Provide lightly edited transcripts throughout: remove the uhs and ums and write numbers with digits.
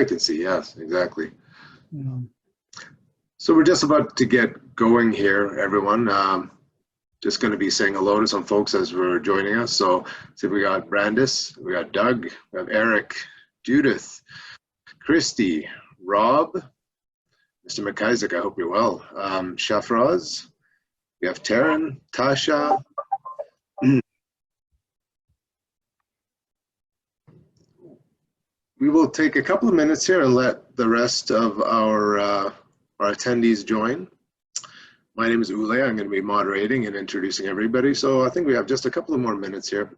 I can see, yes, exactly. Yeah. So we're just about to get going here, everyone. Just going to be saying hello to some folks as we're joining us. So see, we got Brandis, we got Doug, we have Eric, Judith, Christy, Rob, Mr. McIsaac, I hope you're well. Shafraz, we have Taryn, Tasha. We will take a couple of minutes here and let the rest of our attendees join. My name is Ule. I'm going to be moderating and introducing everybody. So I think we have just a couple of more minutes here.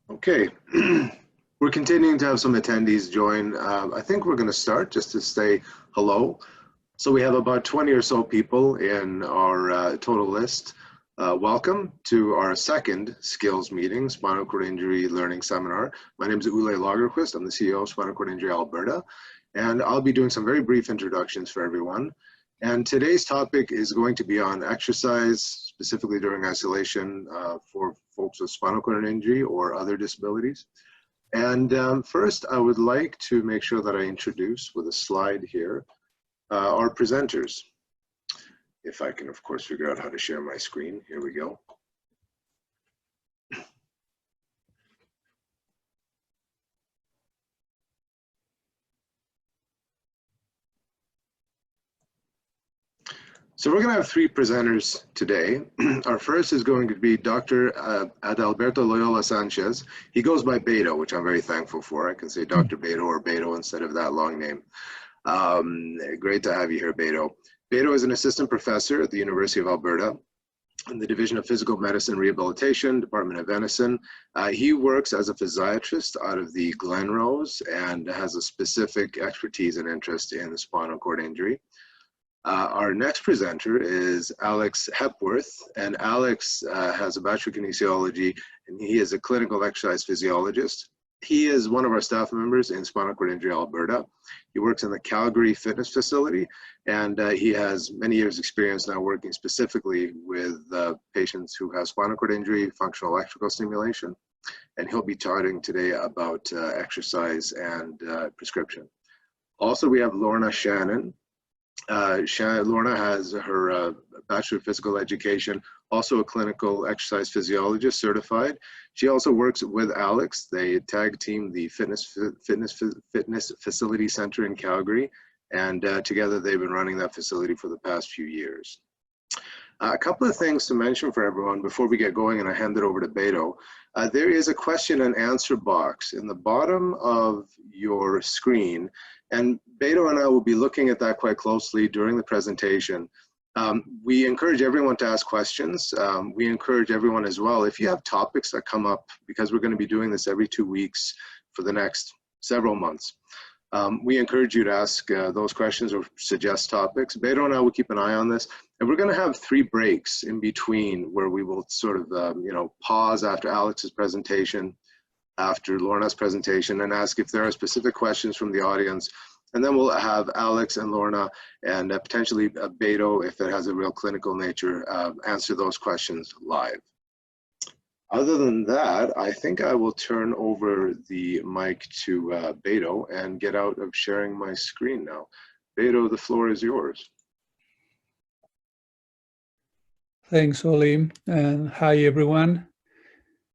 Okay, we're continuing to have some attendees join. I think we're going to start just to say hello. So we have about 20 or so people in our total list. Welcome to our second SCILS meeting, Spinal Cord Injury Learning Seminar. My name is Ule Lagerquist. I'm the CEO of Spinal Cord Injury Alberta, and I'll be doing some very brief introductions for everyone. And today's topic is going to be on exercise, specifically during isolation for folks with spinal cord injury or other disabilities. And first, I would like to make sure that I introduce with a slide here our presenters. If I can, of course, figure out how to share my screen. Here we go. So we're going to have three presenters today. Our first is going to be Dr. Adalberto Loyola Sanchez. He goes by Beto, which I'm very thankful for. I can say Dr. Beto or Beto instead of that long name. Great to have you here, Beto. Beto is an assistant professor at the University of Alberta in the Division of Physical Medicine Rehabilitation, Department of Medicine. He works as a physiatrist out of the Glenrose and has a specific expertise and interest in the spinal cord injury. Our next presenter is Alex Hepworth, and Alex has a Bachelor of Kinesiology, and he is a clinical exercise physiologist. He is one of our staff members in Spinal Cord Injury Alberta. He works in the Calgary Fitness Facility, and he has many years experience now working specifically with patients who have spinal cord injury, functional electrical stimulation, and he'll be talking today about exercise and prescription. Also, we have Lorna Shannon. Lorna has her Bachelor of Physical Education, also a clinical exercise physiologist certified. She also works with Alex. They tag team the Fitness Facility Center in Calgary, and together they've been running that facility for the past few years. A couple of things to mention for everyone before we get going, and I hand it over to Beto. There is a question and answer box in the bottom of your screen, and Beto and I will be looking at that quite closely during the presentation. We encourage everyone to ask questions. We encourage everyone as well, if you have topics that come up, because we're going to be doing this every 2 weeks for the next several months. We encourage you to ask those questions or suggest topics. Beto and I will keep an eye on this. And we're going to have 3 breaks in between where we will sort of, pause after Alex's presentation, after Lorna's presentation, and ask if there are specific questions from the audience. And then we'll have Alex and Lorna and potentially Beto, if it has a real clinical nature, answer those questions live. Other than that, I think I will turn over the mic to Beto and get out of sharing my screen now. Beto, the floor is yours. Thanks, Oli, and hi, everyone.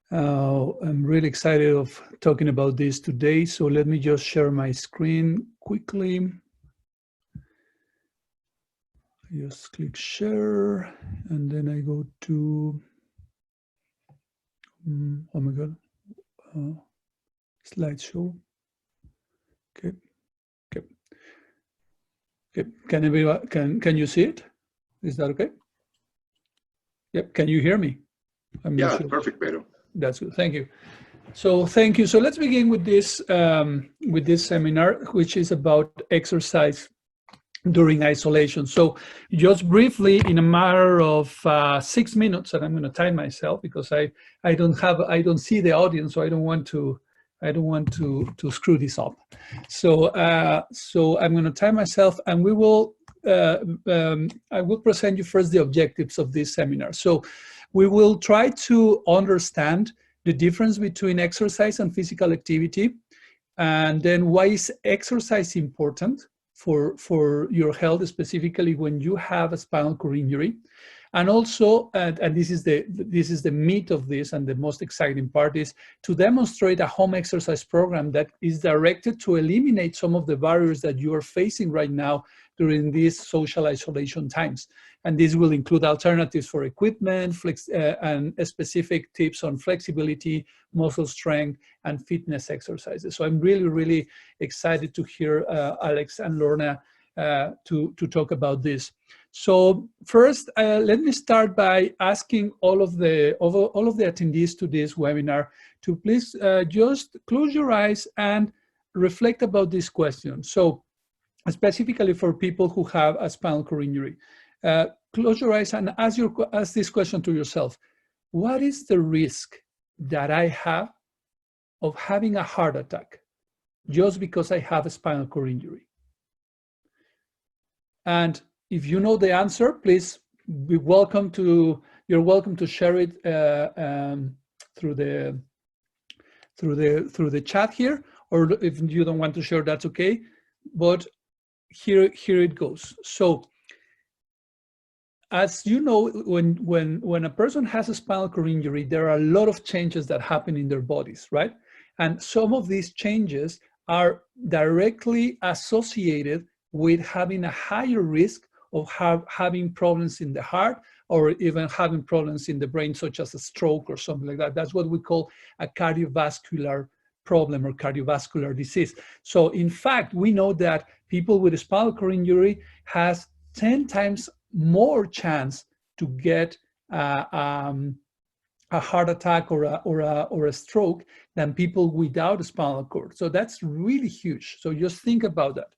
I'm really excited of talking about this today, so let me just share my screen quickly. I just click share, and then I go to, oh my God, slideshow. Okay. Can everyone, can you see it? Is that okay? Yep, can you hear me? Yeah, perfect, Beto. That's good, thank you. So thank you. So let's begin with this seminar, which is about exercise during isolation. So just briefly, in a matter of 6 minutes, and I'm going to time myself because I don't see the audience, so I don't want to screw this up. So so I'm going to time myself, and we will I will present you first the objectives of this seminar. So we will try to understand the difference between exercise and physical activity, and then why is exercise important for your health, specifically when you have a spinal cord injury. And also, and this is the meat of this, and the most exciting part is to demonstrate a home exercise program that is directed to eliminate some of the barriers that you are facing right now during these social isolation times. And this will include alternatives for equipment, and specific tips on flexibility, muscle strength, and fitness exercises. So I'm really, really excited to hear Alex and Lorna to talk about this. So first, let me start by asking all of the attendees to this webinar to please just close your eyes and reflect about this question. So specifically for people who have a spinal cord injury, close your eyes and ask this question to yourself. What is the risk that I have of having a heart attack just because I have a spinal cord injury? And if you know the answer, please you're welcome to share it through the chat here, or if you don't want to share, that's okay. But here it goes. So as you know, when a person has a spinal cord injury, there are a lot of changes that happen in their bodies, right? And some of these changes are directly associated with having a higher risk of having problems in the heart, or even having problems in the brain, such as a stroke or something like that. That's what we call a cardiovascular problem or cardiovascular disease. So in fact, we know that people with a spinal cord injury has 10 times more chance to get a heart attack or a stroke than people without a spinal cord. So that's really huge. So just think about that.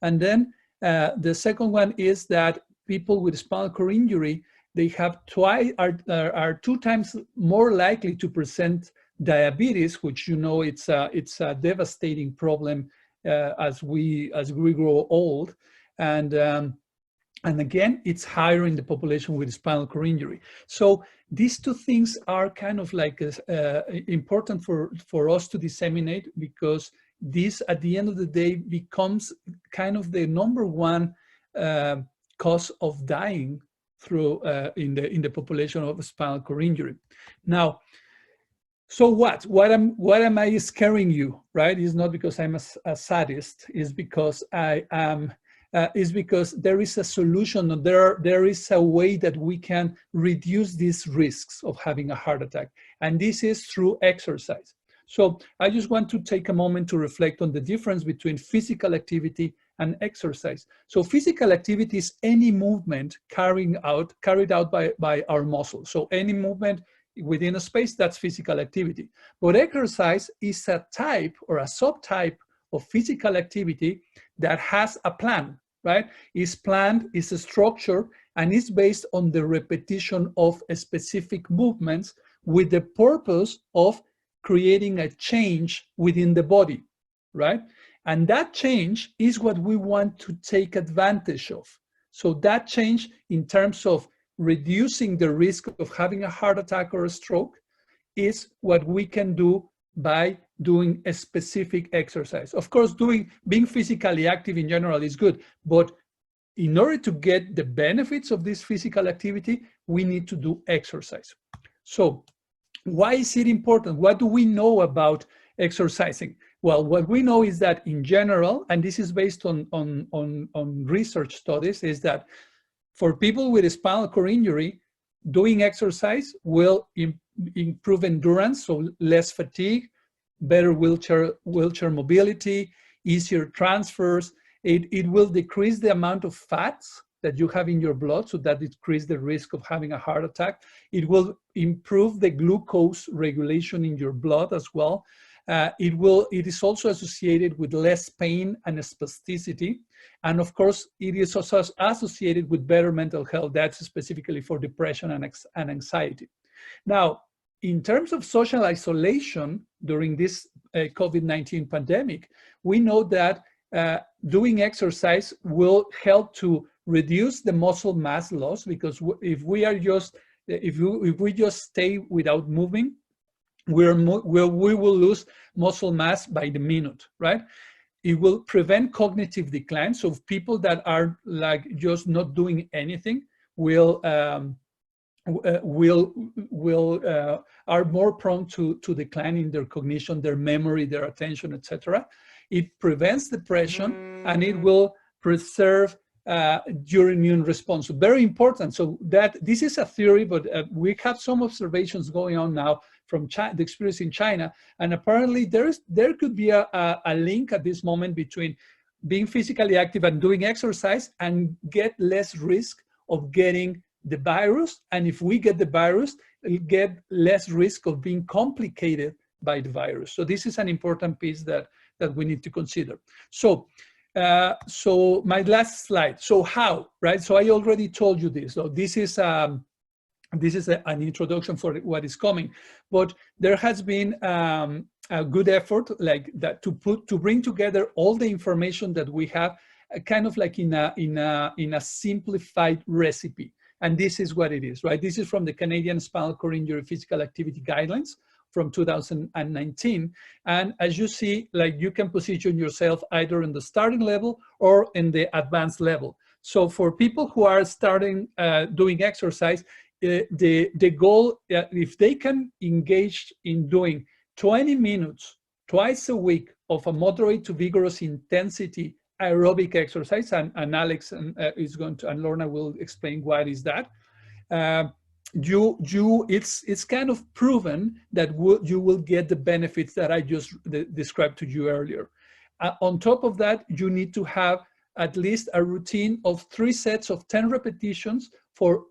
And then the second one is that people with spinal cord injury, they have are 2 times more likely to present diabetes, which you know it's a devastating problem as we grow old, and again it's higher in the population with spinal cord injury. So these two things are kind of like important for us to disseminate, because this at the end of the day becomes kind of the #1 cause of dying through in the population of spinal cord injury. Now, so what am I scaring you, right? It's not because I'm a sadist. It's because I am. Is because there is a solution, or there is a way that we can reduce these risks of having a heart attack, and this is through exercise. So I just want to take a moment to reflect on the difference between physical activity and exercise. So physical activity is any movement carried out by our muscles. So any movement within a space, that's physical activity. But exercise is a type or a subtype of physical activity that has a plan, right? It's planned, it's a structure, and it's based on the repetition of specific movements with the purpose of creating a change within the body, right? And that change is what we want to take advantage of. So that change in terms of reducing the risk of having a heart attack or a stroke is what we can do by doing a specific exercise. Of course, being physically active in general is good, but in order to get the benefits of this physical activity, we need to do exercise. So why is it important? What do we know about exercising? Well, what we know is that in general, and this is based on research studies, is that for people with a spinal cord injury, doing exercise will improve endurance, so less fatigue, better wheelchair mobility, easier transfers. It will decrease the amount of fats that you have in your blood, so that decreases the risk of having a heart attack. It will improve the glucose regulation in your blood as well. It is also associated with less pain and spasticity. And of course, it is also associated with better mental health. That's specifically for depression and anxiety. Now, in terms of social isolation during this COVID-19 pandemic, we know that doing exercise will help to reduce the muscle mass loss, because if we just stay without moving, we will lose muscle mass by the minute, right? It will prevent cognitive decline. So people that are like just not doing anything are more prone to decline in their cognition, their memory, their attention, etc. It prevents depression, and it will preserve your immune response. So very important. So that this is a theory, but we have some observations going on now from the experience in China, and apparently there could be a link at this moment between being physically active and doing exercise and get less risk of getting the virus. And if we get the virus, we'll get less risk of being complicated by the virus. So this is an important piece that we need to consider. So my last slide. So how, right? So I already told you this. So this is an introduction for what is coming, but there has been a good effort like that to bring together all the information that we have, kind of like in a simplified recipe. And this is what it is, right? This is from the Canadian Spinal Cord Injury Physical Activity Guidelines from 2019. And as you see, like you can position yourself either in the starting level or in the advanced level. So for people who are starting doing exercise, the goal, if they can engage in doing 20 minutes twice a week of a moderate to vigorous intensity aerobic exercise, and Alex is going to, and Lorna will explain what is that. It's kind of proven that you will get the benefits that I just described to you earlier. On top of that, you need to have at least a routine of 3 sets of 10 repetitions for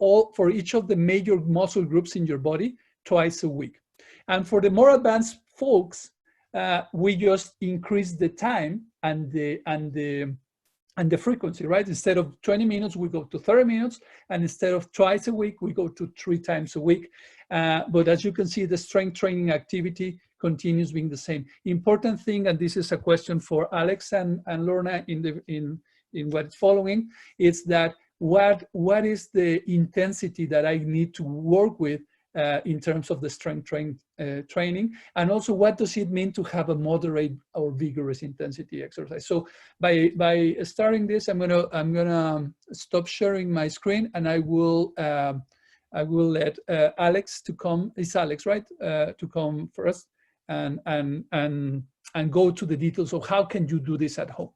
each of the major muscle groups in your body twice a week. And for the more advanced folks, we just increase the time and the frequency, right? Instead of 20 minutes, we go to 30 minutes, and instead of twice a week, we go to 3 times a week. But as you can see, the strength training activity continues being the same. Important thing, and this is a question for Alex and Lorna in what's following, is that what is the intensity that I need to work with in terms of the strength training, and also what does it mean to have a moderate or vigorous intensity exercise. So by starting this, I'm gonna stop sharing my screen, and I will let Alex to come. It's Alex, right? To come first and go to the details of how can you do this at home.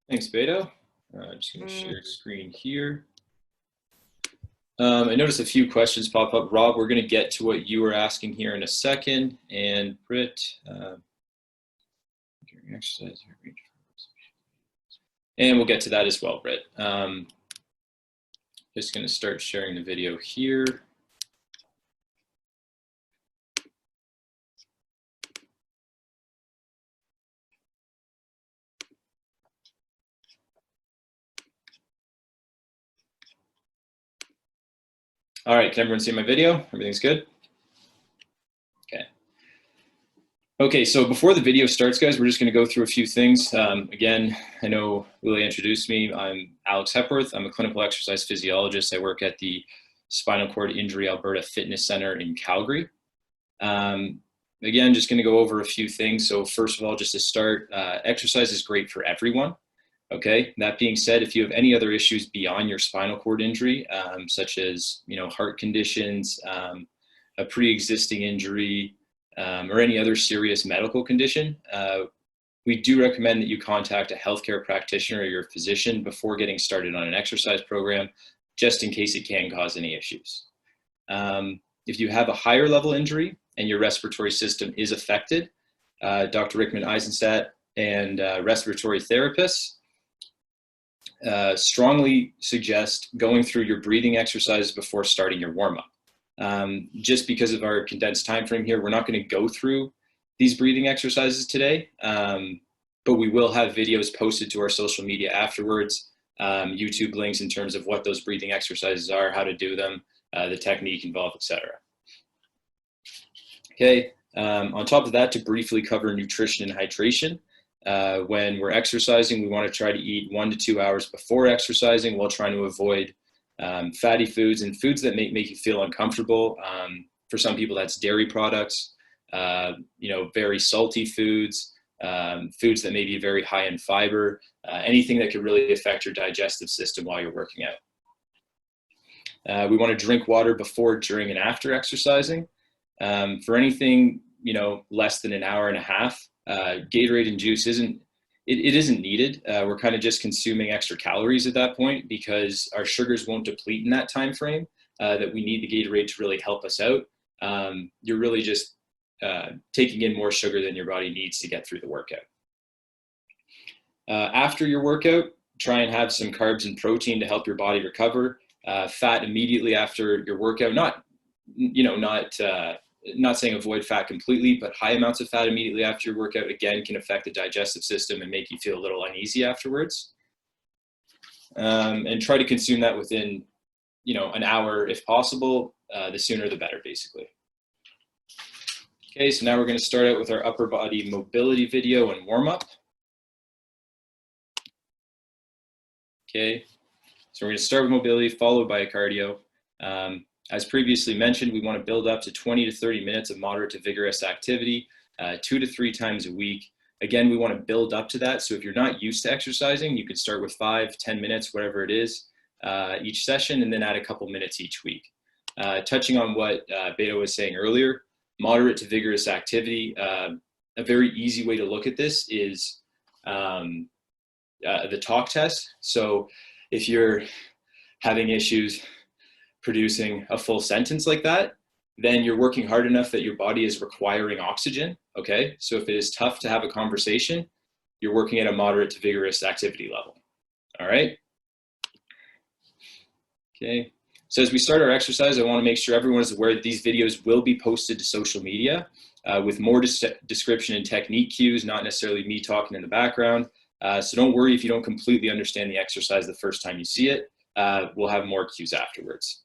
Thanks, Beto. I'm just going to share screen here. I noticed a few questions pop up. Rob, we're going to get to what you were asking here in a second. And Britt, exercise, and we'll get to that as well, Britt. Just going to start sharing the video here. All right, can everyone see my video? Everything's good? Okay. Okay, so before the video starts, guys, we're just gonna go through a few things. Again, I know Willie introduced me. I'm Alex Hepworth. I'm a clinical exercise physiologist. I work at the Spinal Cord Injury Alberta Fitness Center in Calgary. Again, just gonna go over a few things. So first of all, just to start, exercise is great for everyone. Okay, that being said, if you have any other issues beyond your spinal cord injury, such as, heart conditions, a pre-existing injury, or any other serious medical condition, we do recommend that you contact a healthcare practitioner or your physician before getting started on an exercise program, just in case it can cause any issues. If you have a higher level injury and your respiratory system is affected, Dr. Rickman Eisenstadt and respiratory therapists strongly suggest going through your breathing exercises before starting your warm-up. Just because of our condensed time frame here, we're not going to go through these breathing exercises today, but we will have videos posted to our social media afterwards, YouTube links in terms of what those breathing exercises are, how to do them, the technique involved, etc. Okay, on top of that, to briefly cover nutrition and hydration, when we're exercising, we want to try to eat 1 to 2 hours before exercising while trying to avoid fatty foods and foods that make you feel uncomfortable. For some people, that's dairy products, very salty foods, foods that may be very high in fiber, anything that could really affect your digestive system while you're working out. We want to drink water before, during, and after exercising. For anything, less than an hour and a half, Gatorade and juice isn't needed. We're kind of just consuming extra calories at that point because our sugars won't deplete in that time frame that we need the Gatorade to really help us out. You're really just taking in more sugar than your body needs to get through the workout. After your workout, try and have some carbs and protein to help your body recover. Fat immediately after your workout, not saying avoid fat completely, but high amounts of fat immediately after your workout, again, can affect the digestive system and make you feel a little uneasy afterwards. And try to consume that within, an hour if possible. The sooner the better, basically. Okay, so now we're going to start out with our upper body mobility video and warm up. Okay, so we're going to start with mobility, followed by a cardio. As previously mentioned, we want to build up to 20 to 30 minutes of moderate to vigorous activity, 2 to 3 times a week. Again, we want to build up to that. So if you're not used to exercising, you could start with 5, 10 minutes, whatever it is, each session, and then add a couple minutes each week. Touching on what Beto was saying earlier, moderate to vigorous activity, a very easy way to look at this is the talk test. So if you're having issues producing a full sentence like that, then you're working hard enough that your body is requiring oxygen, okay? So if it is tough to have a conversation, you're working at a moderate to vigorous activity level, all right? Okay, so as we start our exercise, I wanna make sure everyone is aware that these videos will be posted to social media with more description and technique cues, not necessarily me talking in the background. So don't worry if you don't completely understand the exercise the first time you see it. We'll have more cues afterwards.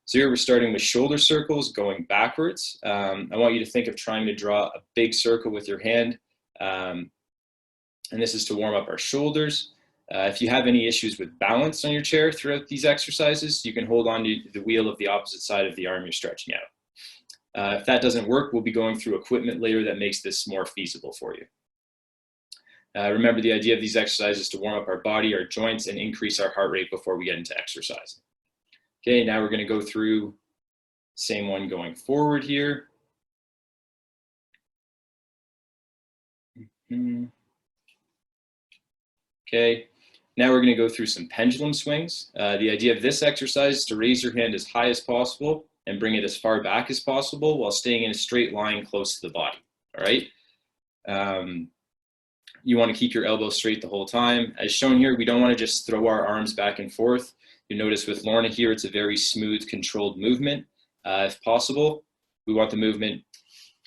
So here we're starting with shoulder circles going backwards. I want you to think of trying to draw a big circle with your hand. And this is to warm up our shoulders. If you have any issues with balance on your chair throughout these exercises, you can hold on to the wheel of the opposite side of the arm you're stretching out. If that doesn't work, we'll be going through equipment later that makes this more feasible for you. Remember, the idea of these exercises is to warm up our body, our joints, and increase our heart rate before we get into exercising. Okay, now we're going to go through same one going forward here. Okay, now we're going to go through some pendulum swings. The idea of this exercise is to raise your hand as high as possible and bring it as far back as possible while staying in a straight line close to the body, all right? You want to keep your elbows straight the whole time. As shown here, we don't want to just throw our arms back and forth. You notice with Lorna here, it's a very smooth, controlled movement. If possible, we want the movement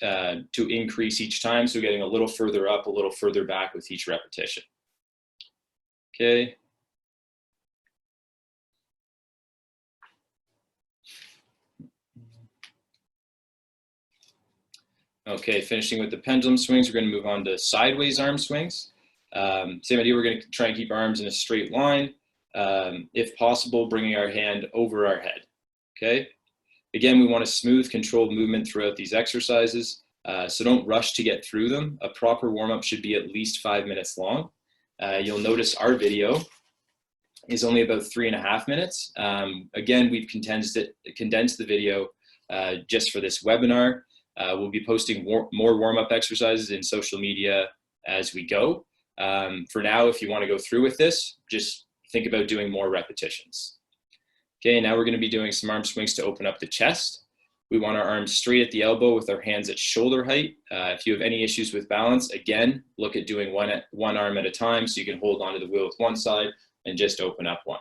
to increase each time, so getting a little further up, a little further back with each repetition. Okay. Okay, finishing with the pendulum swings, we're going to move on to sideways arm swings. Same idea, we're going to try and keep our arms in a straight line. If possible, bringing our hand over our head, okay? Again, we want a smooth, controlled movement throughout these exercises, so don't rush to get through them. A proper warm-up should be at least 5 minutes long. You'll notice our video is only about 3.5 minutes. Again, we've condensed the video just for this webinar. We'll be posting more warm-up exercises in social media as we go. For now, if you want to go through with this, just think about doing more repetitions. Okay, now we're going to be doing some arm swings to open up the chest. We want our arms straight at the elbow with our hands at shoulder height. If you have any issues with balance, again, look at doing one arm at a time so you can hold onto the wheel with one side, and just open up one.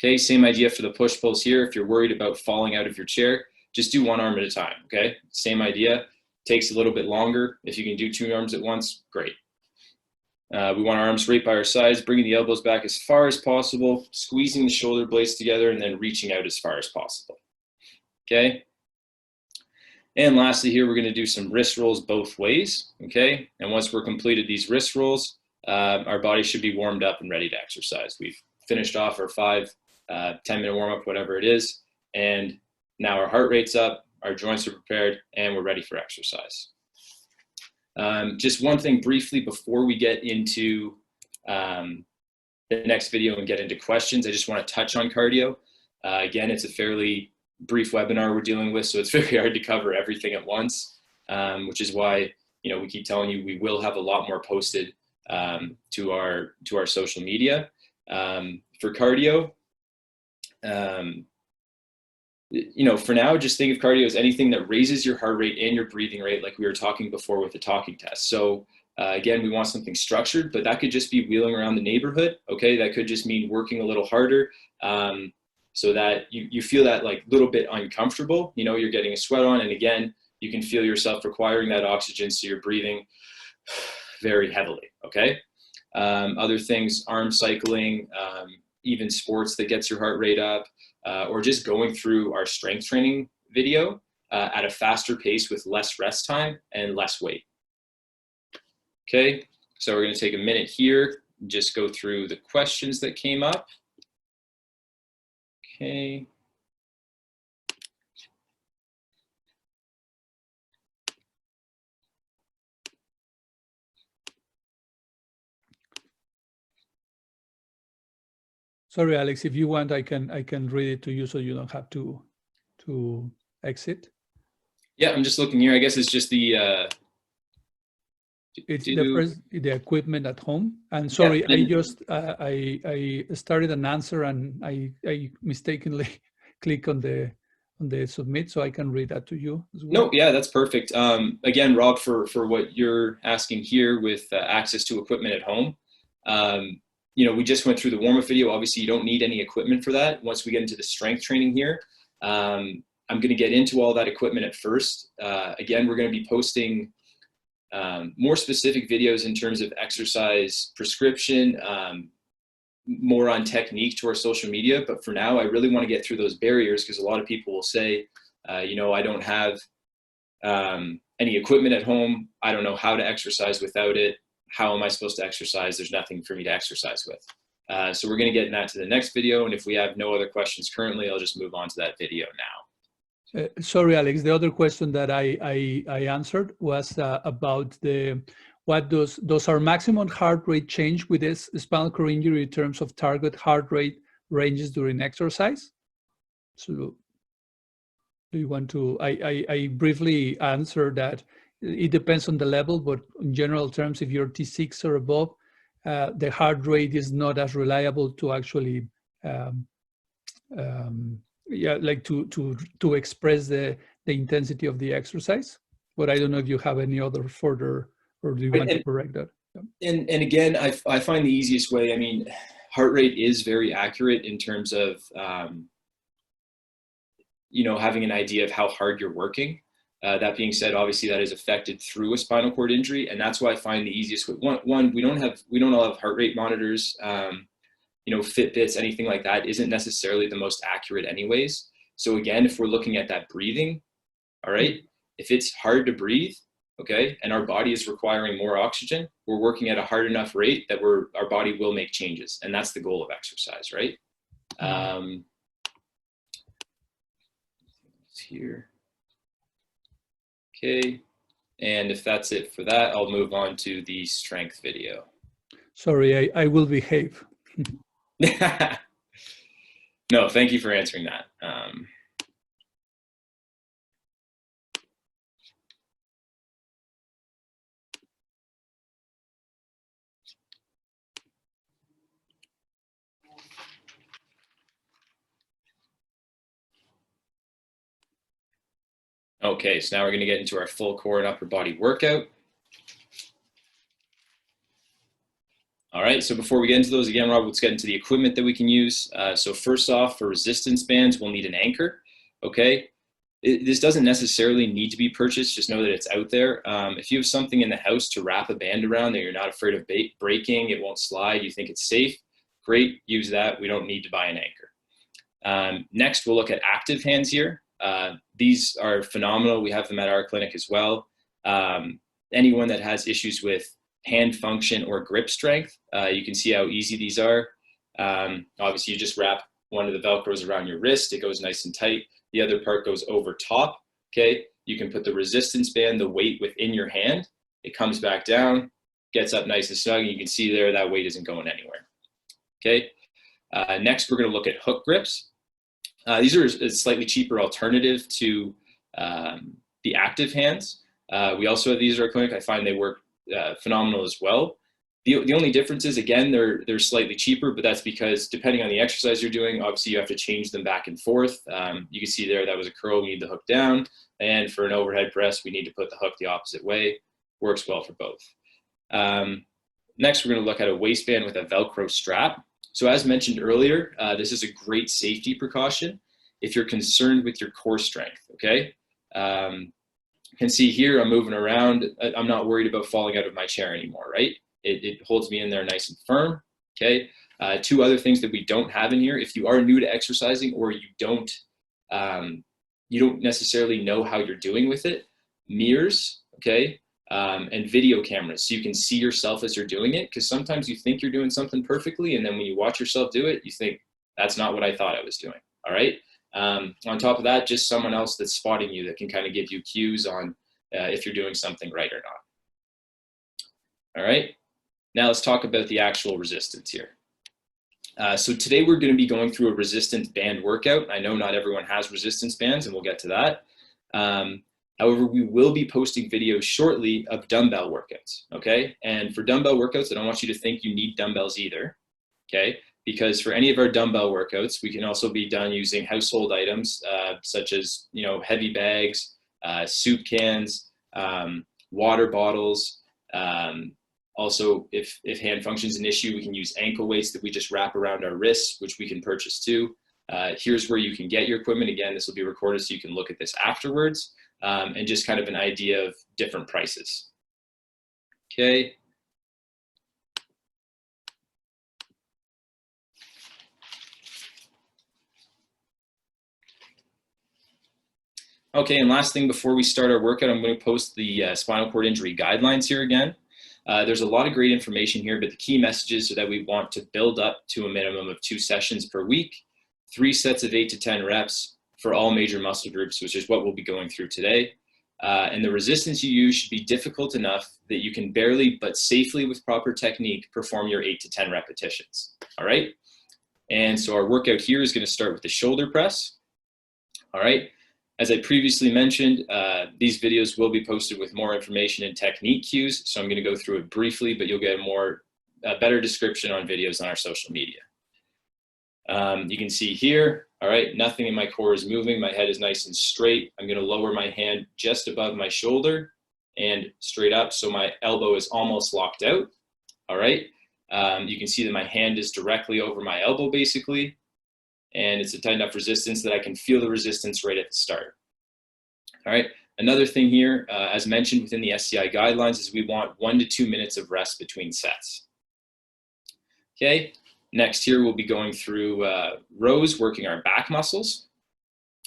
Okay, same idea for the push-pulls here. If you're worried about falling out of your chair, just do one arm at a time, okay? Same idea, takes a little bit longer. If you can do 2 arms at once, great. We want our arms right by our sides, bringing the elbows back as far as possible, squeezing the shoulder blades together, and then reaching out as far as possible, okay? And lastly here, we're gonna do some wrist rolls both ways, okay? And once we're completed these wrist rolls, our body should be warmed up and ready to exercise. We've finished off our 5, 10-minute warm-up, whatever it is, and now our heart rate's up, our joints are prepared, and we're ready for exercise. Just one thing briefly before we get into the next video and get into questions, I just want to touch on cardio. Again, it's a fairly brief webinar we're dealing with, so it's very hard to cover everything at once, which is why, you know, we keep telling you we will have a lot more posted to our social media. For cardio, you know, for now, just think of cardio as anything that raises your heart rate and your breathing rate, like we were talking before with the talking test. So again, we want something structured, but that could just be wheeling around the neighborhood. Okay, that could just mean working a little harder, so that you feel that like little bit uncomfortable. You know, you're getting a sweat on, and again, you can feel yourself requiring that oxygen, so you're breathing very heavily. Okay. Other things, arm cycling, even sports that gets your heart rate up, or just going through our strength training video at a faster pace with less rest time and less weight. Okay, so we're going to take a minute here, just go through the questions that came up. Okay. Sorry, Alex, if you want, I can read it to you so you don't have to exit. Yeah, I'm just looking here. I guess it's just the it's the equipment at home. And sorry, yeah, I just I started an answer and I mistakenly click on the submit, so I can read that to you as well. No, yeah, that's perfect. Again, Rob, for what you're asking here with access to equipment at home, you know, we just went through the warm-up video. Obviously, you don't need any equipment for that. Once we get into the strength training here, I'm going to get into all that equipment at first. Again, we're going to be posting more specific videos in terms of exercise prescription, more on technique to our social media. But for now, I really want to get through those barriers, because a lot of people will say, you know, I don't have any equipment at home. I don't know how to exercise without it. How am I supposed to exercise? There's nothing for me to exercise with. So we're going to get that to the next video. And if we have no other questions currently, I'll just move on to that video now. Sorry, Alex, the other question that I answered was about does our maximum heart rate change with this spinal cord injury in terms of target heart rate ranges during exercise? So do you want to, I briefly answered that it depends on the level, but in general terms, if you're T6 or above, the heart rate is not as reliable to actually, yeah, like to express the intensity of the exercise. But I don't know if you have any other further, or do you want to correct that? Yeah. And again, I find the easiest way, I mean, heart rate is very accurate in terms of, you know, having an idea of how hard you're working. That being said, obviously that is affected through a spinal cord injury, and that's why I find the easiest way. One, we don't all have heart rate monitors. You know, Fitbits, anything like that isn't necessarily the most accurate anyways. So again, if we're looking at that breathing, all right, if it's hard to breathe, okay, and our body is requiring more oxygen, we're working at a hard enough rate that our body will make changes, and that's the goal of exercise, right? Here. Okay, and if that's it for that, I'll move on to the strength video. Sorry, I will behave. No, thank you for answering that. Okay, so now we're going to get into our full core and upper body workout. All right, so before we get into those, again, Rob, let's get into the equipment that we can use. So first off, for resistance bands, we'll need an anchor, okay? This doesn't necessarily need to be purchased, just know that it's out there. If you have something in the house to wrap a band around that you're not afraid of breaking, it won't slide, you think it's safe, great, use that. We don't need to buy an anchor. Next, we'll look at active hands here. These are phenomenal. We have them at our clinic as well. Anyone that has issues with hand function or grip strength, you can see how easy these are. Obviously, you just wrap one of the Velcros around your wrist. It goes nice and tight. The other part goes over top, okay? You can put the resistance band, the weight within your hand. It comes back down, gets up nice and snug, and you can see there that weight isn't going anywhere, okay? Next, we're gonna look at hook grips. These are a slightly cheaper alternative to the active hands. We also have these at our clinic. I find they work phenomenal as well. The only difference is, again, they're slightly cheaper, but that's because depending on the exercise you're doing, obviously you have to change them back and forth. You can see there that was a curl, we need the hook down, and for an overhead press, we need to put the hook the opposite way. Works well for both. Next, we're going to look at a waistband with a Velcro strap. So as mentioned earlier, this is a great safety precaution if you're concerned with your core strength, okay? You can see here I'm moving around. I'm not worried about falling out of my chair anymore, right? It holds me in there nice and firm, okay? Two other things that we don't have in here. If you are new to exercising or you don't necessarily know how you're doing with it, mirrors, okay? And video cameras, so you can see yourself as you're doing it, because sometimes you think you're doing something perfectly, and then when you watch yourself do it, you think, that's not what I thought I was doing, all right? On top of that, just someone else that's spotting you that can kind of give you cues on if you're doing something right or not. All right, now let's talk about the actual resistance here. So today we're going to be going through a resistance band workout. I know not everyone has resistance bands, and we'll get to that. However, we will be posting videos shortly of dumbbell workouts, okay? And for dumbbell workouts, I don't want you to think you need dumbbells either, okay? Because for any of our dumbbell workouts, we can also be done using household items such as, heavy bags, soup cans, water bottles. Also, if hand function is an issue, we can use ankle weights that we just wrap around our wrists, which we can purchase too. Here's where you can get your equipment. Again, this will be recorded so you can look at this afterwards, and just kind of an idea of different prices. Okay. Okay, and last thing before we start our workout, I'm going to post the spinal cord injury guidelines here again. There's a lot of great information here, but the key messages are that we want to build up to a minimum of 2 sessions per week, 3 sets of 8 to 10 reps for all major muscle groups, which is what we'll be going through today. And the resistance you use should be difficult enough that you can barely, but safely with proper technique, perform your 8 to 10 repetitions, all right? And so our workout here is going to start with the shoulder press, all right? As I previously mentioned, these videos will be posted with more information and technique cues, so I'm going to go through it briefly, but you'll get a better description on videos on our social media. You can see here, all right, nothing in my core is moving. My head is nice and straight. I'm going to lower my hand just above my shoulder and straight up, so my elbow is almost locked out, all right? You can see that my hand is directly over my elbow, basically. And it's a tight enough resistance that I can feel the resistance right at the start. All right, another thing here, as mentioned within the SCI guidelines, is we want 1 to 2 minutes of rest between sets. Okay, next here we'll be going through rows, working our back muscles.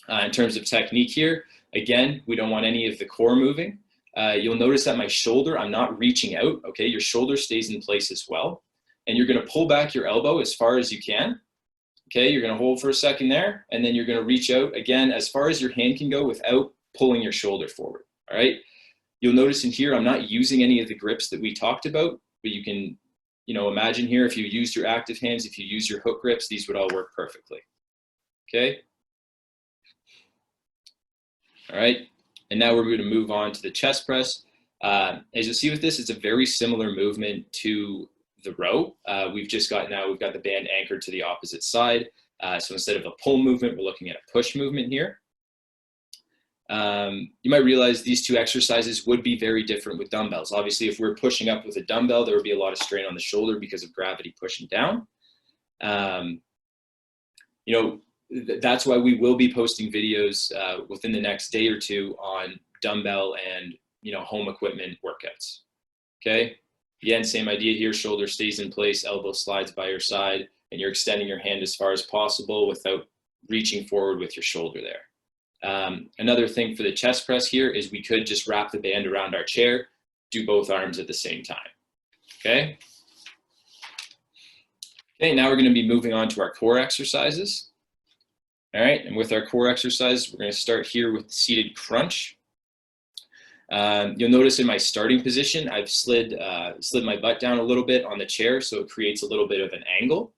In terms of technique here, again, we don't want any of the core moving. You'll notice that my shoulder, I'm not reaching out, okay? Your shoulder stays in place as well. And you're gonna pull back your elbow as far as you can. Okay, you're gonna hold for a second there, and then you're gonna reach out again as far as your hand can go without pulling your shoulder forward, all right? You'll notice in here, I'm not using any of the grips that we talked about, but you can, imagine here, if you used your active hands, if you use your hook grips, these would all work perfectly, okay? All right, and now we're gonna move on to the chest press. As you'll see with this, it's a very similar movement to the row. We've got the band anchored to the opposite side. So instead of a pull movement, we're looking at a push movement here. you might realize these two exercises would be very different with dumbbells. Obviously, if we're pushing up with a dumbbell, there would be a lot of strain on the shoulder because of gravity pushing down. You know, that's why we will be posting videos within the next day or two on dumbbell and, you know, home equipment workouts. Okay. Again, same idea here. Shoulder stays in place, elbow slides by your side, and you're extending your hand as far as possible without reaching forward with your shoulder there. Another thing for the chest press here is we could just wrap the band around our chair, do both arms at the same time. Okay. Okay, now we're going to be moving on to our core exercises. All right, and with our core exercise, we're going to start here with the seated crunch. You'll notice in my starting position, I've slid my butt down a little bit on the chair, so it creates a little bit of an angle.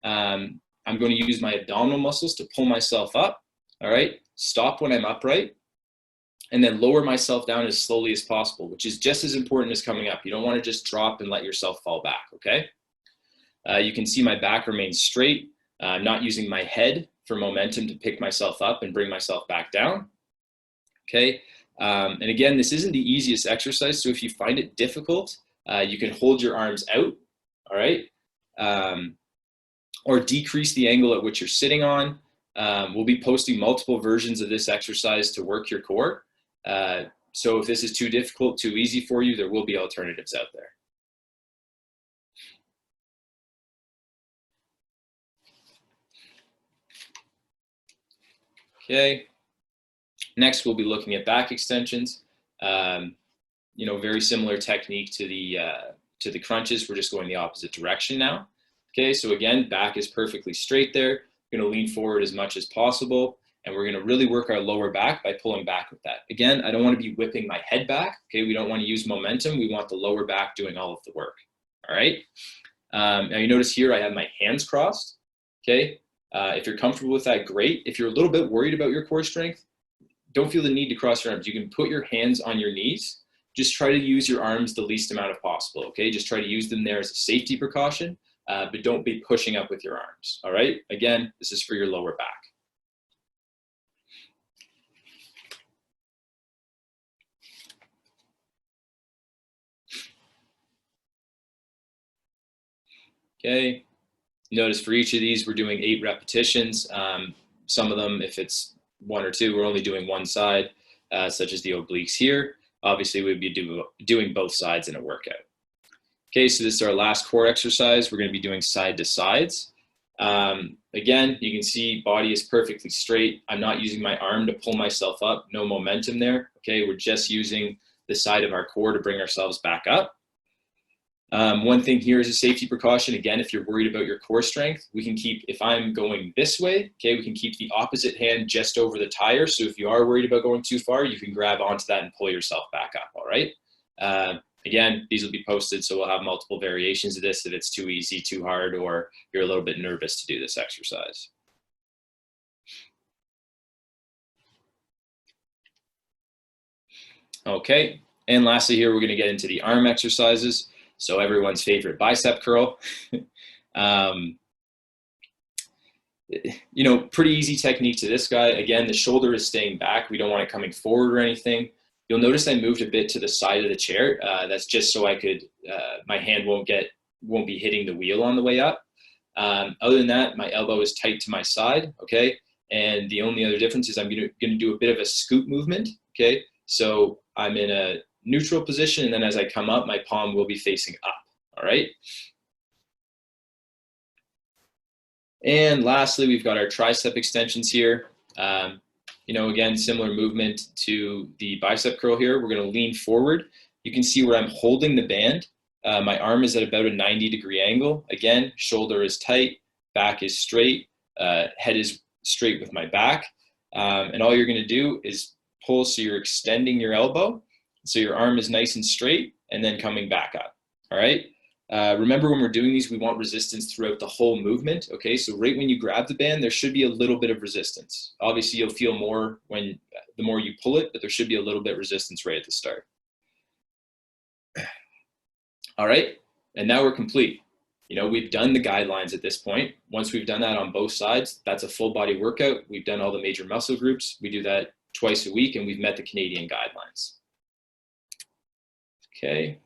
I'm going to use my abdominal muscles to pull myself up. All right, stop when I'm upright, and then lower myself down as slowly as possible, which is just as important as coming up. You don't want to just drop and let yourself fall back, okay? You can see my back remains straight. I'm not using my head for momentum to pick myself up and bring myself back down, okay? And again, this isn't the easiest exercise, so if you find it difficult, you can hold your arms out, all right? Or decrease the angle at which you're sitting on. We'll be posting multiple versions of this exercise to work your core. So if this is too difficult, too easy for you, there will be alternatives out there. Okay, next we'll be looking at back extensions. You know, very similar technique to the crunches. We're just going the opposite direction now. Okay, so again, back is perfectly straight there. We're going to lean forward as much as possible, and we're going to really work our lower back by pulling back with that. Again, I don't want to be whipping my head back. Okay, we don't want to use momentum. We want the lower back doing all of the work. All right. Now you notice here I have my hands crossed. Okay. If you're comfortable with that, great. If you're a little bit worried about your core strength, don't feel the need to cross your arms. You can put your hands on your knees. Just try to use your arms the least amount of possible, okay? Just try to use them there as a safety precaution, but don't be pushing up with your arms, all right? Again, this is for your lower back. Okay. Notice for each of these, we're doing 8 repetitions. Some of them, if it's 1 or 2, we're only doing one side, such as the obliques here. Obviously, we'd be doing both sides in a workout. Okay, so this is our last core exercise. We're going to be doing side to sides. Again, you can see body is perfectly straight. I'm not using my arm to pull myself up. No momentum there. Okay, we're just using the side of our core to bring ourselves back up. One thing here is a safety precaution. Again, if you're worried about your core strength, we can keep, if I'm going this way, okay, we can keep the opposite hand just over the tire. So if you are worried about going too far, you can grab onto that and pull yourself back up, all right? Again, these will be posted, so we'll have multiple variations of this if it's too easy, too hard, or you're a little bit nervous to do this exercise. Okay, and lastly here, we're gonna get into the arm exercises. So everyone's favorite bicep curl. You know, pretty easy technique to this guy. Again, the shoulder is staying back. We don't want it coming forward or anything. You'll notice I moved a bit to the side of the chair. That's just so I could, my hand won't be hitting the wheel on the way up. Other than that, my elbow is tight to my side, okay? And the only other difference is I'm gonna do a bit of a scoop movement, okay? So I'm in a neutral position, and then as I come up, my palm will be facing up, all right? And lastly, we've got our tricep extensions here. You know, again, similar movement to the bicep curl here. We're gonna lean forward. You can see where I'm holding the band. My arm is at about a 90-degree angle. Again, shoulder is tight, back is straight, head is straight with my back. And all you're gonna do is pull so you're extending your elbow, so your arm is nice and straight, and then coming back up, all right? Remember, when we're doing these, we want resistance throughout the whole movement, okay? So right when you grab the band, there should be a little bit of resistance. Obviously, you'll feel more the more you pull it, but there should be a little bit of resistance right at the start. All right, and now we're complete. You know, we've done the guidelines at this point. Once we've done that on both sides, that's a full body workout. We've done all the major muscle groups. We do that twice a week, and we've met the Canadian guidelines. Okay.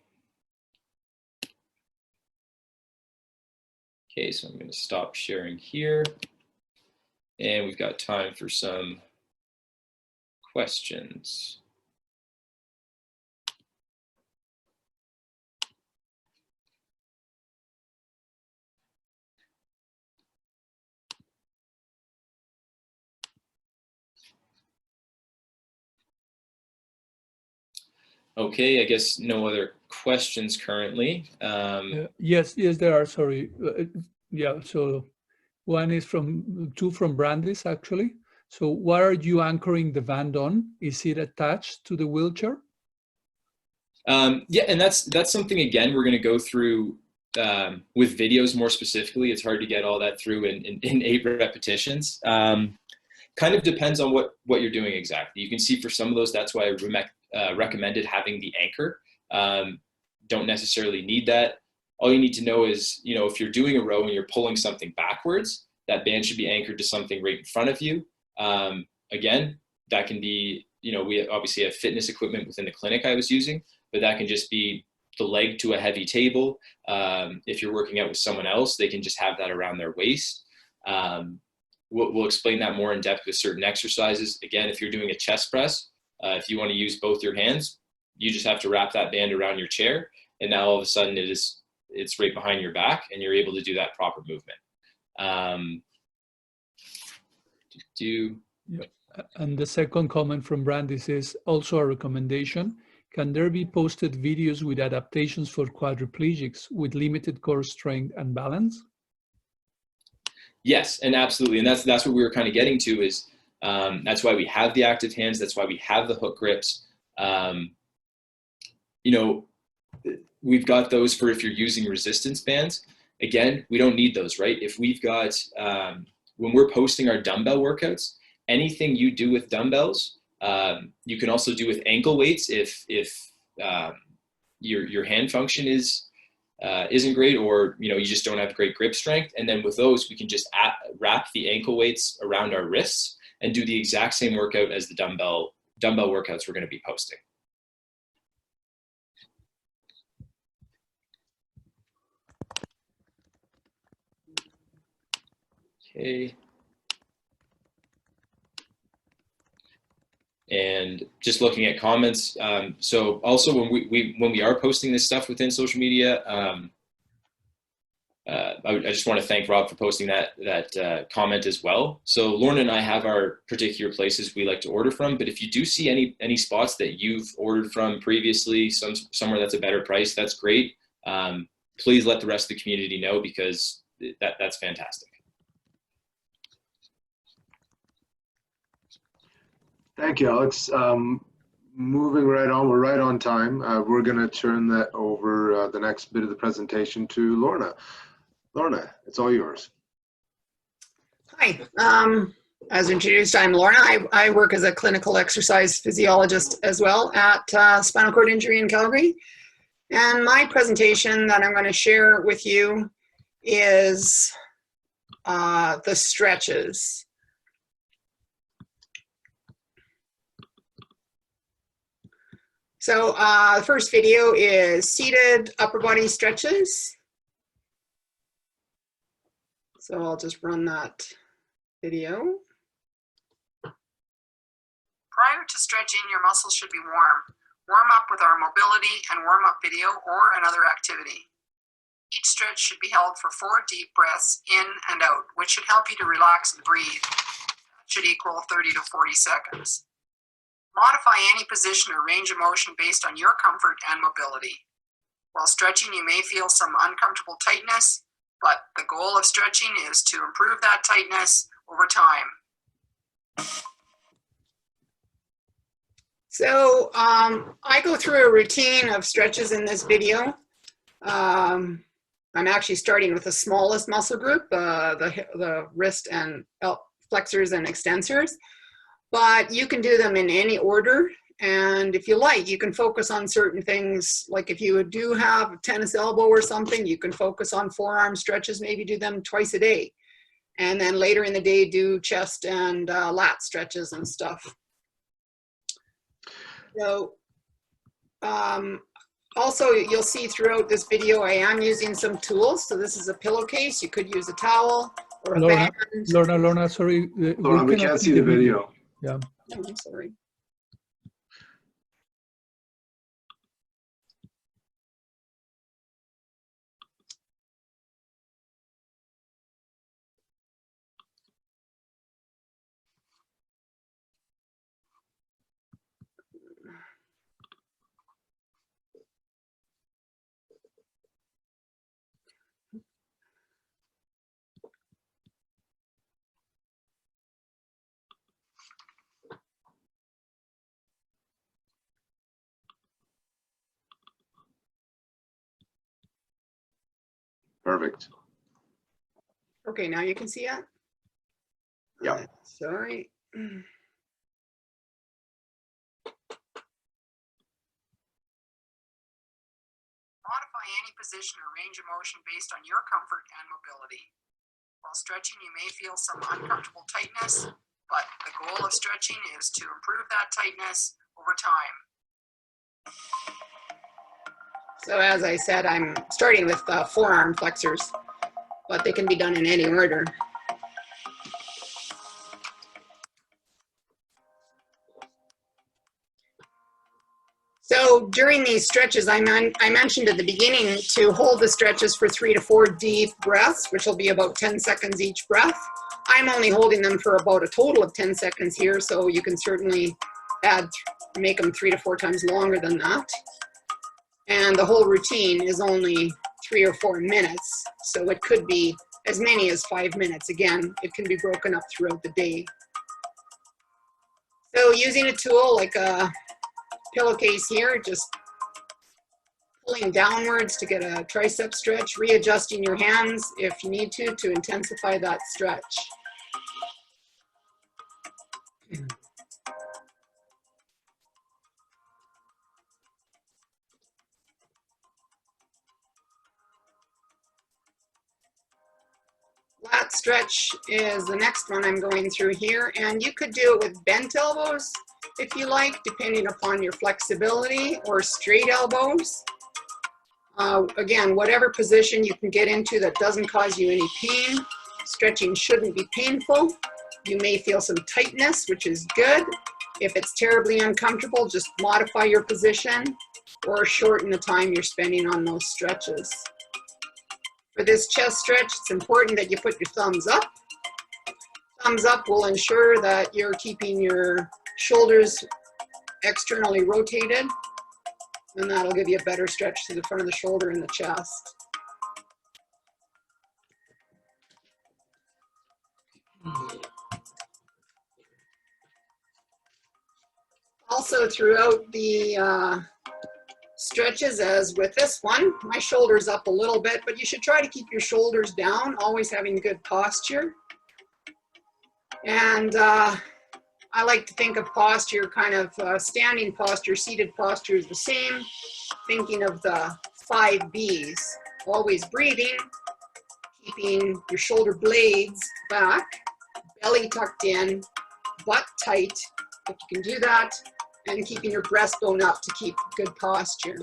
Okay, so I'm going to stop sharing here. And we've got time for some questions. Okay, I guess no other questions currently. Yes, there are, sorry. Yeah, so one is two from Brandis, actually. So what are you anchoring the van on? Is it attached to the wheelchair? Yeah, and that's something, again, we're going to go through with videos more specifically. It's hard to get all that through in 8 repetitions. Kind of depends on what you're doing exactly. You can see for some of those, that's why I recommended having the anchor. Don't necessarily need that. All you need to know is, if you're doing a row and you're pulling something backwards, that band should be anchored to something right in front of you. Again, that can be, we obviously have fitness equipment within the clinic I was using, but that can just be the leg to a heavy table. If you're working out with someone else, they can just have that around their waist. We'll explain that more in depth with certain exercises. Again, if you're doing a chest press, if you want to use both your hands, you just have to wrap that band around your chair. And now all of a sudden it's right behind your back and you're able to do that proper movement. Yeah. And the second comment from Brandis is also a recommendation. Can there be posted videos with adaptations for quadriplegics with limited core strength and balance? Yes, and absolutely. And that's what we were kind of getting to is that's why we have the active hands. That's why we have the hook grips. We've got those for if you're using resistance bands. Again, we don't need those, right? If we've got, when we're posting our dumbbell workouts, anything you do with dumbbells, you can also do with ankle weights if your hand function isn't great, or you just don't have great grip strength. And then with those, we can just wrap the ankle weights around our wrists and do the exact same workout as the dumbbell workouts we're going to be posting. Okay. And just looking at comments. So also when we are posting this stuff within social media, I just want to thank Rob for posting that comment as well. So Lorna and I have our particular places we like to order from, but if you do see any spots that you've ordered from previously, somewhere that's a better price, that's great. Please let the rest of the community know, because that's fantastic. Thank you, Alex. Moving right on, we're right on time. We're going to turn that over the next bit of the presentation to Lorna. Lorna, it's all yours. Hi, as introduced, I'm Lorna. I work as a clinical exercise physiologist as well at Spinal Cord Injury in Calgary. And my presentation that I'm going to share with you is the stretches. So the first video is seated upper body stretches. So I'll just run that video. Prior to stretching, your muscles should be warm. Warm up with our mobility and warm up video or another activity. Each stretch should be held for 4 deep breaths in and out, which should help you to relax and breathe. That should equal 30 to 40 seconds. Modify any position or range of motion based on your comfort and mobility. While stretching, you may feel some uncomfortable tightness, but the goal of stretching is to improve that tightness over time. So I go through a routine of stretches in this video. I'm actually starting with the smallest muscle group, the wrist and flexors and extensors. But you can do them in any order, and if you like, you can focus on certain things. Like if you do have a tennis elbow or something, you can focus on forearm stretches, maybe do them twice a day. And then later in the day, do chest and lat stretches and stuff. So, also, you'll see throughout this video, I am using some tools. So this is a pillowcase. You could use a towel or a Lorna, band. Lorna, sorry. Lorna, we can't see the video. Yeah. Oh, I'm sorry. Perfect. Okay, now you can see it? Yeah. Sorry. Modify any position or range of motion based on your comfort and mobility. While stretching, you may feel some uncomfortable tightness, but the goal of stretching is to improve that tightness over time. So as I said, I'm starting with the forearm flexors, but they can be done in any order. So during these stretches, I mentioned at the beginning to hold the stretches for 3 to 4 deep breaths, which will be about 10 seconds each breath. I'm only holding them for about a total of 10 seconds here, so you can certainly make them 3 to 4 times longer than that. And the whole routine is only 3 or 4 minutes, so it could be as many as 5 minutes. Again, it can be broken up throughout the day. So using a tool like a pillowcase here, just pulling downwards to get a tricep stretch, readjusting your hands if you need to intensify that stretch. Lat stretch is the next one I'm going through here, and you could do it with bent elbows if you like, depending upon your flexibility, or straight elbows. Again, whatever position you can get into that doesn't cause you any pain. Stretching shouldn't be painful. You may feel some tightness, which is good. If it's terribly uncomfortable, just modify your position or shorten the time you're spending on those stretches. For this chest stretch, it's important that you put your thumbs up. Thumbs up will ensure that you're keeping your shoulders externally rotated, and that'll give you a better stretch to the front of the shoulder and the chest. Also throughout the stretches, as with this one, my shoulder's up a little bit, but you should try to keep your shoulders down, always having good posture. And I like to think of posture, kind of standing posture, seated posture is the same. Thinking of the 5 Bs, always breathing, keeping your shoulder blades back, belly tucked in, butt tight, if you can do that, and keeping your breastbone up to keep good posture.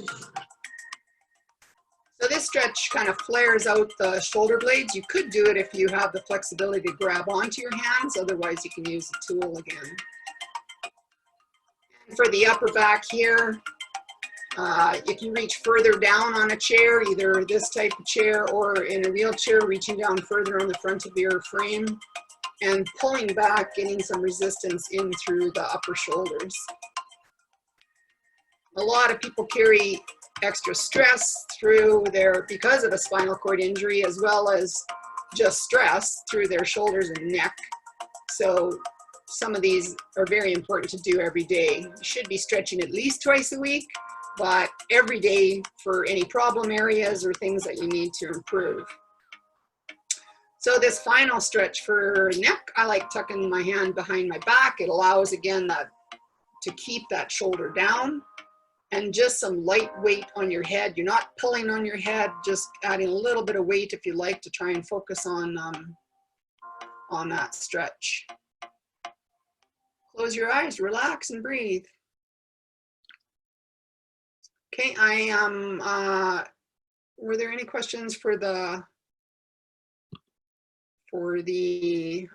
So this stretch kind of flares out the shoulder blades. You could do it if you have the flexibility to grab onto your hands, otherwise you can use the tool again. And for the upper back here, if you reach further down on a chair, either this type of chair or in a wheelchair, reaching down further on the front of your frame and pulling back, getting some resistance in through the upper shoulders. A lot of people carry extra stress through because of a spinal cord injury, as well as just stress through their shoulders and neck. So some of these are very important to do every day. You should be stretching at least twice a week, but every day for any problem areas or things that you need to improve. So this final stretch for neck, I like tucking my hand behind my back. It allows, again, to keep that shoulder down. And just some light weight on your head. You're not pulling on your head, just adding a little bit of weight if you like to try and focus on that stretch. Close your eyes, relax and breathe. Okay, were there any questions for the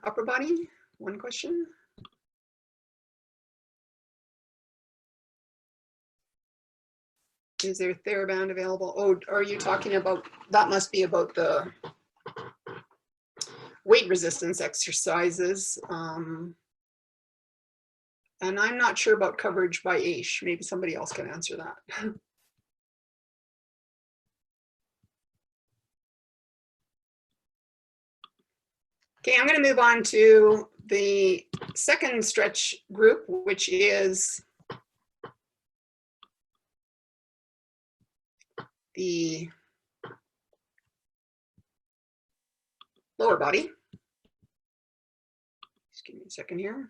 upper body? One question. Is there TheraBand available? Oh, are you talking about, that must be about the weight resistance exercises. And I'm not sure about coverage by AISH. Maybe somebody else can answer that. Okay, I'm going to move on to the second stretch group, which is the lower body. Just give me a second here.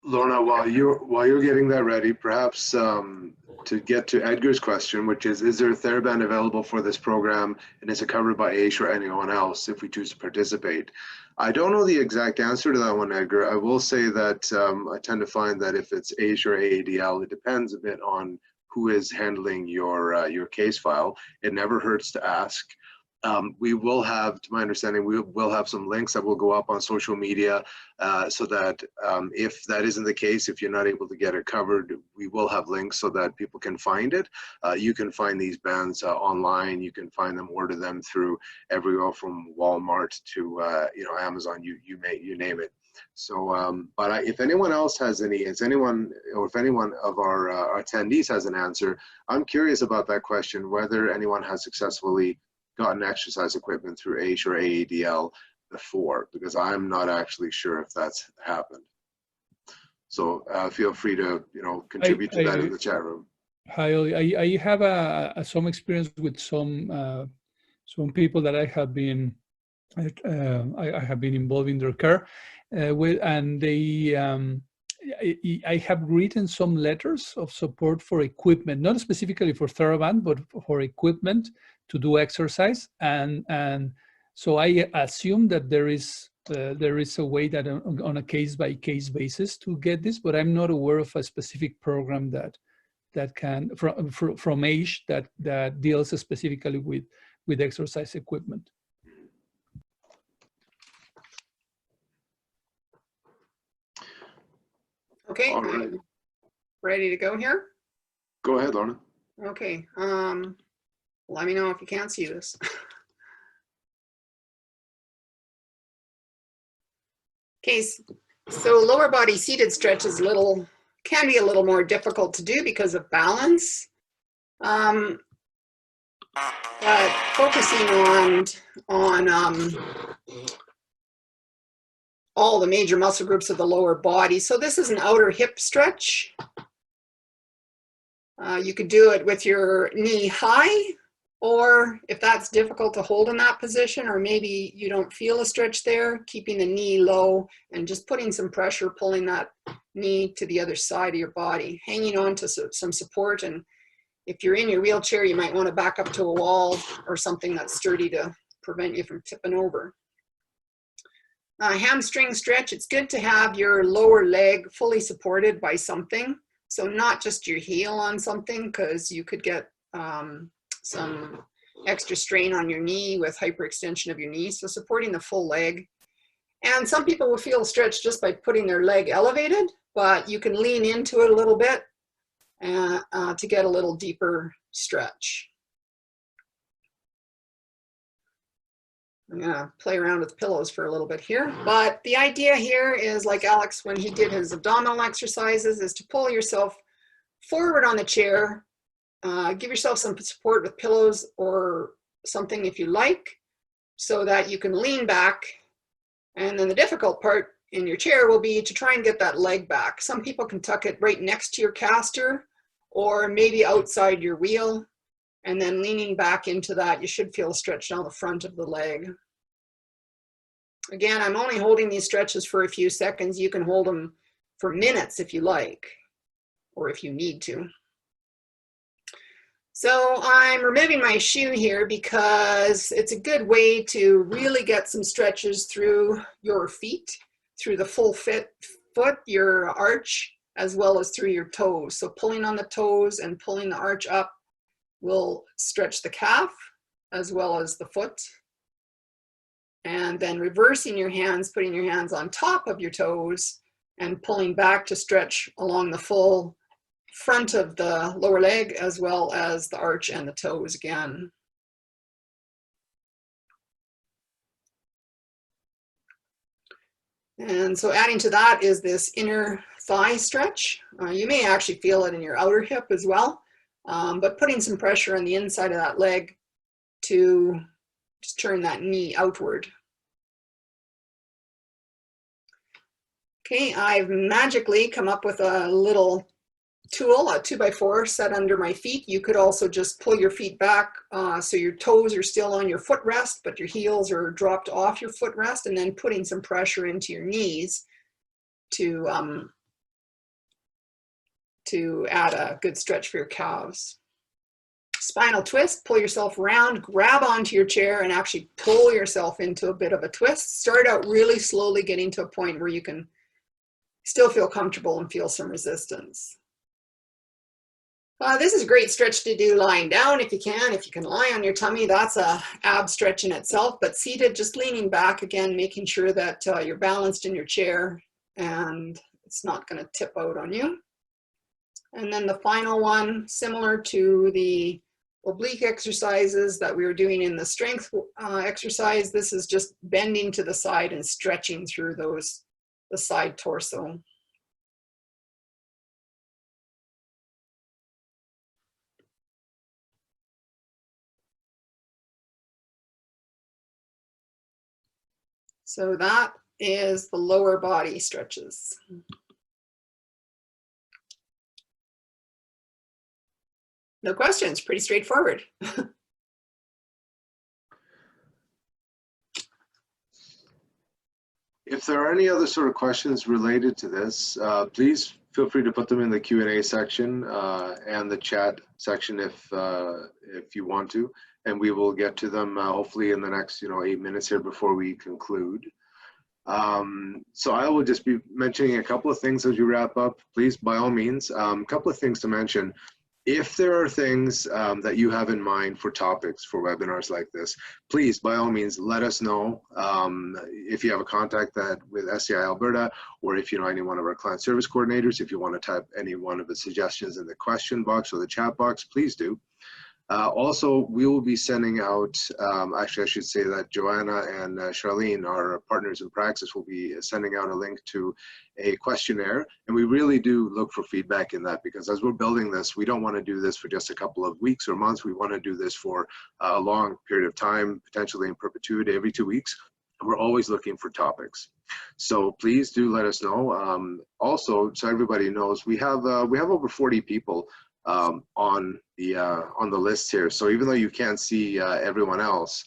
Lorna, while you're getting that ready, perhaps to get to Edgar's question, which is there a TheraBand available for this program, and is it covered by AISH or anyone else if we choose to participate? I don't know the exact answer to that one, Edgar. I will say that I tend to find that if it's AISH or AADL, it depends a bit on who is handling your case file. It never hurts to ask. We will have, to my understanding, we will have some links that will go up on social media so that if that isn't the case, if you're not able to get it covered, we will have links so that people can find it. You can find these bands online. You can find them, order them through everywhere from Walmart to Amazon. You name it. So, but if anyone else has any, if anyone of our attendees has an answer, I'm curious about that question, whether anyone has successfully gotten exercise equipment through AISH or AADL before, because I'm not actually sure if that's happened. So feel free to contribute to that in the chat room. Hi, I have some experience with some people that I have been involved in their care with, and they I have written some letters of support for equipment, not specifically for TheraBand, but for equipment to do exercise, and so I assume that there is a way that on a case-by-case basis to get this, but I'm not aware of a specific program that can from AISH that deals specifically with exercise equipment. Okay, all right. Ready to go here? Go ahead, Lorna. Okay, let me know if you can't see this. Okay, so lower body seated stretch is can be a little more difficult to do because of balance. But focusing on all the major muscle groups of the lower body. So this is an outer hip stretch. You could do it with your knee high, or if that's difficult to hold in that position, or maybe you don't feel a stretch there, keeping the knee low and just putting some pressure, pulling that knee to the other side of your body, hanging on to some support. And if you're in your wheelchair, you might want to back up to a wall or something that's sturdy to prevent you from tipping over. Hamstring stretch, it's good to have your lower leg fully supported by something. So not just your heel on something, because you could get some extra strain on your knee with hyperextension of your knee. So supporting the full leg. And some people will feel stretched just by putting their leg elevated, but you can lean into it a little bit to get a little deeper stretch. I'm gonna play around with pillows for a little bit here, but the idea here is, like Alex when he did his abdominal exercises, is to pull yourself forward on the chair, give yourself some support with pillows or something if you like, so that you can lean back. And then the difficult part in your chair will be to try and get that leg back. Some people can tuck it right next to your caster or maybe outside your wheel, and then leaning back into that, you should feel a stretch down the front of the leg. Again, I'm only holding these stretches for a few seconds. You can hold them for minutes if you like, or if you need to. So I'm removing my shoe here because it's a good way to really get some stretches through your feet, through the full foot, your arch, as well as through your toes. So pulling on the toes and pulling the arch up will stretch the calf as well as the foot. And then reversing your hands, putting your hands on top of your toes and pulling back to stretch along the full front of the lower leg as well as the arch and the toes again. And so adding to that is this inner thigh stretch. You may actually feel it in your outer hip as well, but putting some pressure on the inside of that leg to just turn that knee outward. Okay, I've magically come up with a little tool, a 2x4 set under my feet. You could also just pull your feet back so your toes are still on your footrest, but your heels are dropped off your footrest, and then putting some pressure into your knees to add a good stretch for your calves. Spinal twist, pull yourself around, grab onto your chair and actually pull yourself into a bit of a twist. Start out really slowly, getting to a point where you can still feel comfortable and feel some resistance. This is a great stretch to do lying down if you can. If you can lie on your tummy, that's a ab stretch in itself, but seated, just leaning back again, making sure that you're balanced in your chair and it's not going to tip out on you. And then the final one, similar to the oblique exercises that we were doing in the strength exercise, this is just bending to the side and stretching through the side torso. So that is the lower body stretches. No questions, pretty straightforward. If there are any other sort of questions related to this, please feel free to put them in the Q&A section and the chat section if you want to, and we will get to them hopefully in the next 8 minutes here before we conclude. So I will just be mentioning a couple of things as we wrap up. Please, by all means, a couple of things to mention. If there are things that you have in mind for topics for webinars like this, please, by all means, let us know. If you have a contact with SCI Alberta, or if you know any one of our client service coordinators, if you want to type any one of the suggestions in the question box or the chat box, please do. Also, we will be sending out, actually I should say that Joanna and Charlene, our partners in Praxis, will be sending out a link to a questionnaire, and we really do look for feedback in that, because as we're building this, we don't want to do this for just a couple of weeks or months. We want to do this for a long period of time, potentially in perpetuity, every 2 weeks. We're always looking for topics, so please do let us know. Also, so everybody knows, we have over 40 people on the list here. So even though you can't see everyone else,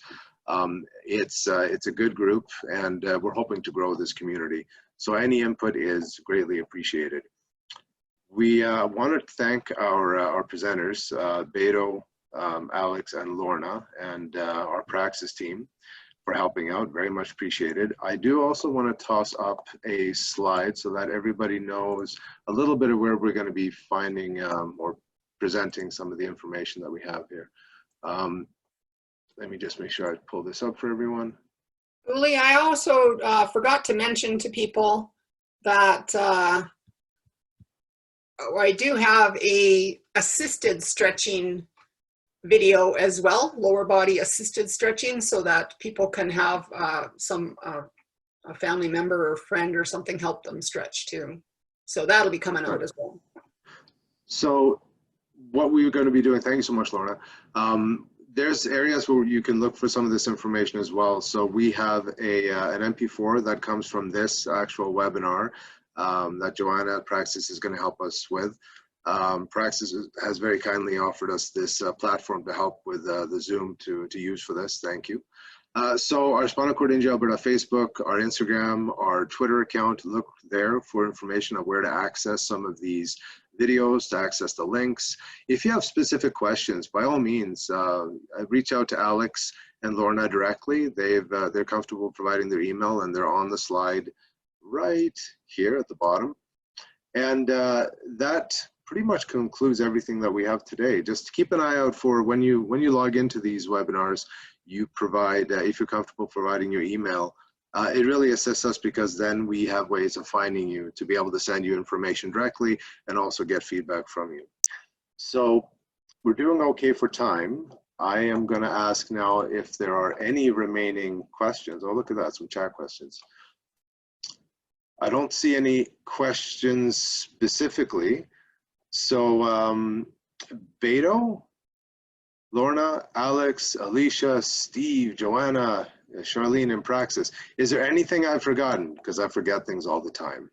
it's a good group, and we're hoping to grow this community. So any input is greatly appreciated. We want to thank our presenters, Beto, Alex, and Lorna, and our Praxis team for helping out. Very much appreciated. I do also want to toss up a slide so that everybody knows a little bit of where we're going to be finding or presenting some of the information that we have here. Let me just make sure I pull this up for everyone. Uli, I also forgot to mention to people that I do have a assisted stretching video as well, lower body assisted stretching, so that people can have a family member or friend or something help them stretch too. So that'll be coming out as well. So what we're going to be doing, thank you so much, Lorna. there's areas where you can look for some of this information as well. So we have an MP4 that comes from this actual webinar that Joanna at Praxis is going to help us with. Praxis has very kindly offered us this platform to help with the Zoom to use for this. Thank you. So our Spinal Cord Injury Alberta Facebook, our Instagram, our Twitter account, look there for information on where to access some of these videos, to access the links. If you have specific questions, by all means, reach out to Alex and Lorna directly. They're comfortable providing their email, and they're on the slide right here at the bottom. And that pretty much concludes everything that we have today. Just keep an eye out for when you log into these webinars, you provide, if you're comfortable providing your email, it really assists us, because then we have ways of finding you to be able to send you information directly and also get feedback from you. So we're doing okay for time. I am going to ask now if there are any remaining questions. Oh, look at that, some chat questions. I don't see any questions specifically. So Beto, Lorna, Alex, Alicia, Steve, Joanna, Charlene, and Praxis. Is there anything I've forgotten? Because I forget things all the time.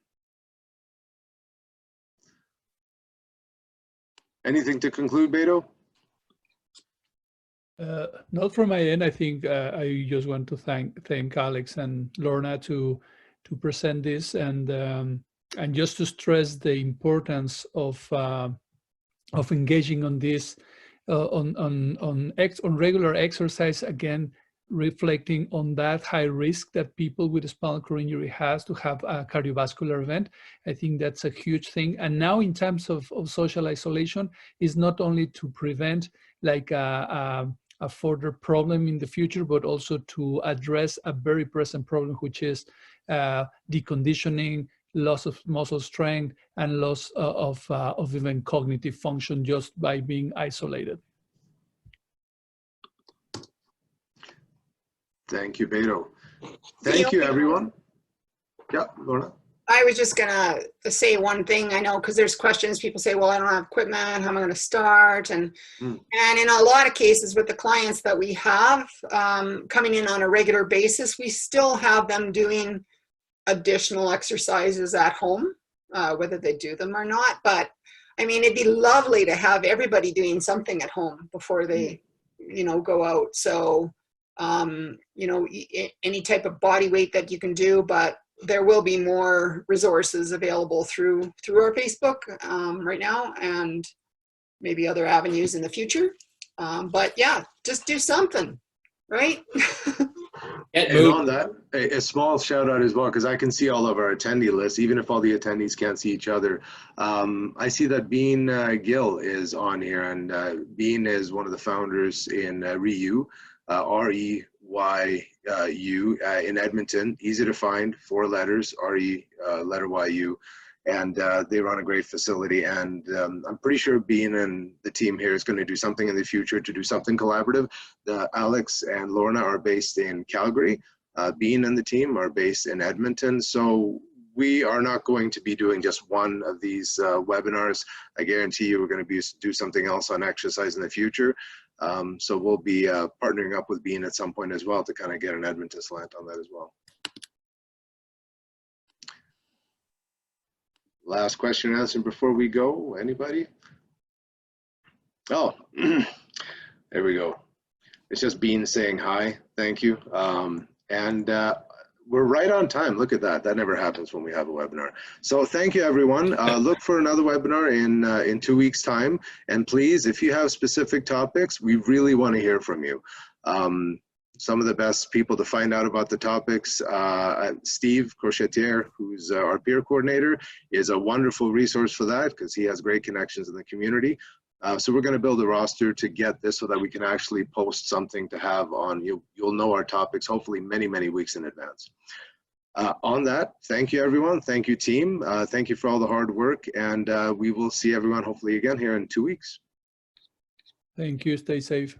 Anything to conclude, Beto? Not from my end. I think I just want to thank Alex and Lorna to present this, and just to stress the importance of engaging on this on regular exercise, again reflecting on that high risk that people with a spinal cord injury has to have a cardiovascular event. I think that's a huge thing. And now in terms of social isolation, is not only to prevent like a further problem in the future, but also to address a very present problem, which is deconditioning, loss of muscle strength, and loss of even cognitive function just by being isolated. Thank you, Beto. Thank you, everyone. Yeah, Lorna. I was just gonna say one thing. I know, because there's questions. People say, "Well, I don't have equipment. How am I going to start?" And in a lot of cases with the clients that we have coming in on a regular basis, we still have them doing additional exercises at home, whether they do them or not. But I mean, it'd be lovely to have everybody doing something at home before they, go out. So, any type of body weight that you can do, but there will be more resources available through our Facebook right now, and maybe other avenues in the future. But yeah, just do something, right? And on that, a small shout out as well, because I can see all of our attendee lists, even if all the attendees can't see each other. I see that Bean Gill is on here, and Bean is one of the founders in REU, REYU in Edmonton. Easy to find, 4 letters, RE letter YU. And they run a great facility, and I'm pretty sure Bean and the team here is going to do something in the future to do something collaborative. Alex and Lorna are based in Calgary. Bean and the team are based in Edmonton. So we are not going to be doing just one of these webinars. I guarantee you we're going to do something else on exercise in the future. So we'll be partnering up with Bean at some point as well to kind of get an Edmonton slant on that as well. Last question and answer before we go. Anybody? Oh, there we go. It's just Bean saying hi. Thank you. And we're right on time. Look at that. That never happens when we have a webinar. So thank you, everyone. Look for another webinar in 2 weeks' time. And please, if you have specific topics, we really want to hear from you. Some of the best people to find out about the topics, Steve Crochetier, who's our peer coordinator, is a wonderful resource for that, because he has great connections in the community. So we're going to build a roster to get this so that we can actually post something to have on. You'll know our topics hopefully many, many weeks in advance. On that, thank you, everyone. Thank you, team. Thank you for all the hard work. And we will see everyone hopefully again here in 2 weeks. Thank you. Stay safe.